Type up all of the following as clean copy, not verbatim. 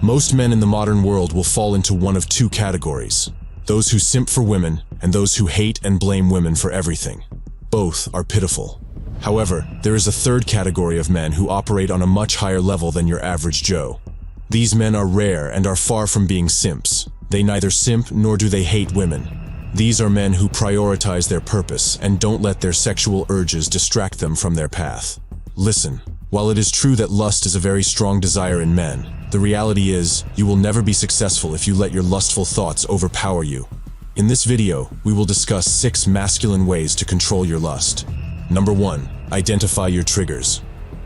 Most men in the modern world will fall into one of two categories: those who simp for women and those who hate and blame women for everything. Both are pitiful. However, there is a third category of men who operate on a much higher level than your average Joe. These men are rare and are far from being simps. They neither simp nor do they hate women. These are men who prioritize their purpose and don't let their sexual urges distract them from their path. Listen, while it is true that lust is a very strong desire in men, the reality is you will never be successful if you let your lustful thoughts overpower you. In this video, we will discuss 6 masculine ways to control your lust. Number 1. Identify your triggers.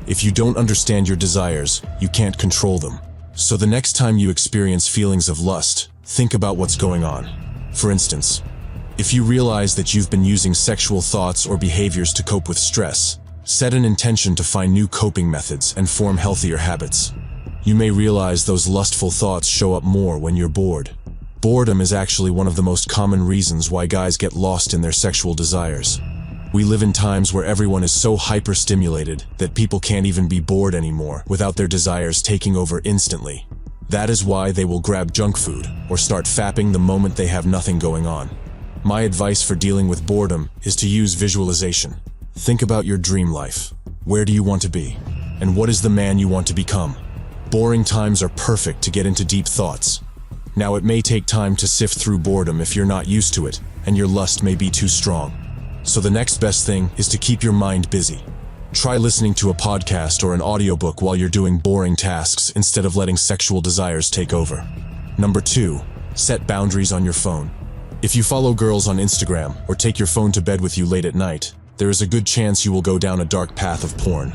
If you don't understand your desires, you can't control them. So the next time you experience feelings of lust, think about what's going on. For instance, if you realize that you've been using sexual thoughts or behaviors to cope with stress, set an intention to find new coping methods and form healthier habits. You may realize those lustful thoughts show up more when you're bored. Boredom is actually one of the most common reasons why guys get lost in their sexual desires. We live in times where everyone is so hyper-stimulated that people can't even be bored anymore without their desires taking over instantly. That is why they will grab junk food or start fapping the moment they have nothing going on. My advice for dealing with boredom is to use visualization. Think about your dream life. Where do you want to be? And what is the man you want to become? Boring times are perfect to get into deep thoughts. Now, it may take time to sift through boredom if you're not used to it, and your lust may be too strong. So the next best thing is to keep your mind busy. Try listening to a podcast or an audiobook while you're doing boring tasks instead of letting sexual desires take over. Number 2. Set boundaries on your phone. If you follow girls on Instagram or take your phone to bed with you late at night, there is a good chance you will go down a dark path of porn.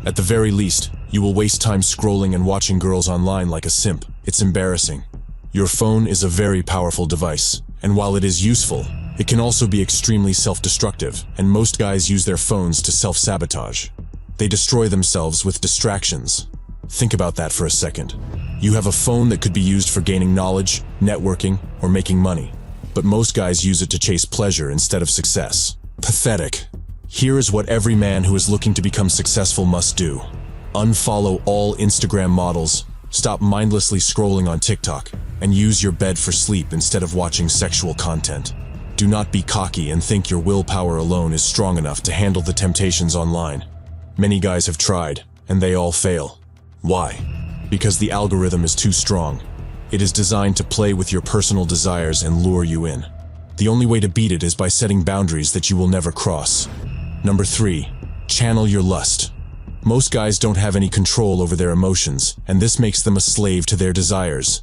At the very least, you will waste time scrolling and watching girls online like a simp. It's embarrassing. Your phone is a very powerful device, and while it is useful, it can also be extremely self-destructive, and most guys use their phones to self-sabotage. They destroy themselves with distractions. Think about that for a second. You have a phone that could be used for gaining knowledge, networking, or making money. But most guys use it to chase pleasure instead of success. Pathetic. Here is what every man who is looking to become successful must do. Unfollow all Instagram models, stop mindlessly scrolling on TikTok, and use your bed for sleep instead of watching sexual content. Do not be cocky and think your willpower alone is strong enough to handle the temptations online. Many guys have tried, and they all fail. Why? Because the algorithm is too strong. It is designed to play with your personal desires and lure you in. The only way to beat it is by setting boundaries that you will never cross. Number 3. Channel your lust. Most guys don't have any control over their emotions, and this makes them a slave to their desires.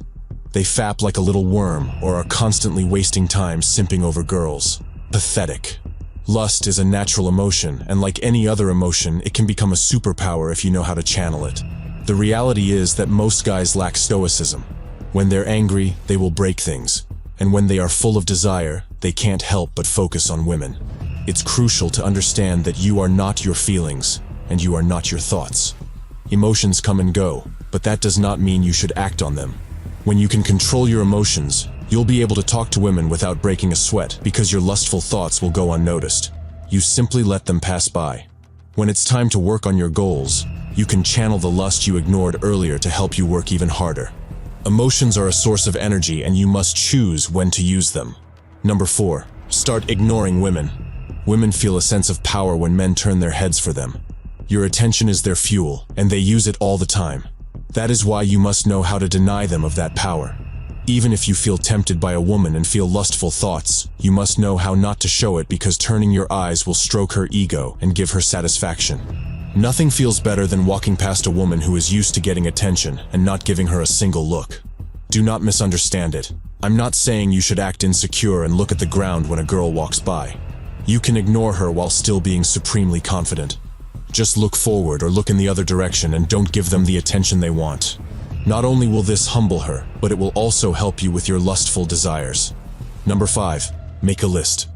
They fap like a little worm or are constantly wasting time simping over girls. Pathetic. Lust is a natural emotion, and like any other emotion, it can become a superpower if you know how to channel it. The reality is that most guys lack stoicism. When they're angry, they will break things. And when they are full of desire, they can't help but focus on women. It's crucial to understand that you are not your feelings, and you are not your thoughts. Emotions come and go, but that does not mean you should act on them. When you can control your emotions, you'll be able to talk to women without breaking a sweat because your lustful thoughts will go unnoticed. You simply let them pass by. When it's time to work on your goals, you can channel the lust you ignored earlier to help you work even harder. Emotions are a source of energy, and you must choose when to use them. Number 4. Start ignoring women. Women feel a sense of power when men turn their heads for them. Your attention is their fuel, and they use it all the time. That is why you must know how to deny them of that power. Even if you feel tempted by a woman and feel lustful thoughts, you must know how not to show it, because turning your eyes will stroke her ego and give her satisfaction. Nothing feels better than walking past a woman who is used to getting attention and not giving her a single look. Do not misunderstand it. I'm not saying you should act insecure and look at the ground when a girl walks by. You can ignore her while still being supremely confident. Just look forward or look in the other direction and don't give them the attention they want. Not only will this humble her, but it will also help you with your lustful desires. Number 5. Make a list.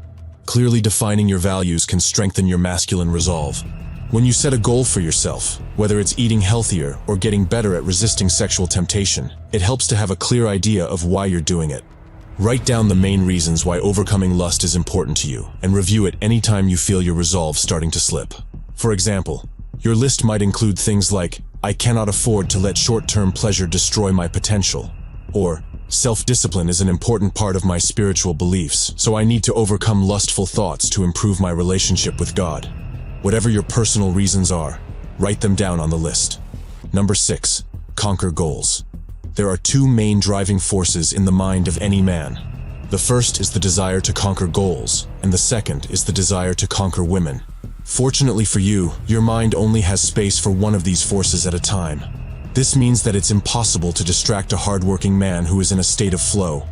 Clearly defining your values can strengthen your masculine resolve. When you set a goal for yourself, whether it's eating healthier or getting better at resisting sexual temptation, it helps to have a clear idea of why you're doing it. Write down the main reasons why overcoming lust is important to you, and review it anytime you feel your resolve starting to slip. For example, your list might include things like I cannot afford to let short-term pleasure destroy my potential. Or, self-discipline is an important part of my spiritual beliefs, so I need to overcome lustful thoughts to improve my relationship with God. Whatever your personal reasons are, write them down on the list. Number 6. Conquer goals. There are two main driving forces in the mind of any man. The first is the desire to conquer goals, and the second is the desire to conquer women. Fortunately for you, your mind only has space for one of these forces at a time. This means that it's impossible to distract a hardworking man who is in a state of flow.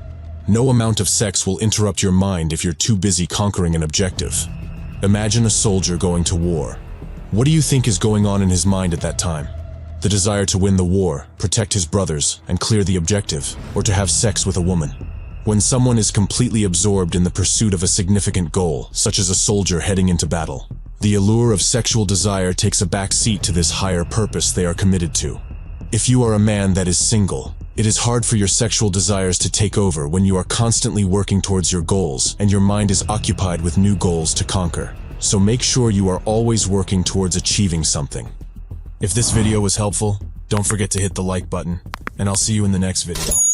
No amount of sex will interrupt your mind if you're too busy conquering an objective. Imagine a soldier going to war. What do you think is going on in his mind at that time? The desire to win the war, protect his brothers, and clear the objective, or to have sex with a woman. When someone is completely absorbed in the pursuit of a significant goal, such as a soldier heading into battle, the allure of sexual desire takes a back seat to this higher purpose they are committed to. If you are a man that is single, it is hard for your sexual desires to take over when you are constantly working towards your goals and your mind is occupied with new goals to conquer. So make sure you are always working towards achieving something. If this video was helpful, don't forget to hit the like button, and I'll see you in the next video.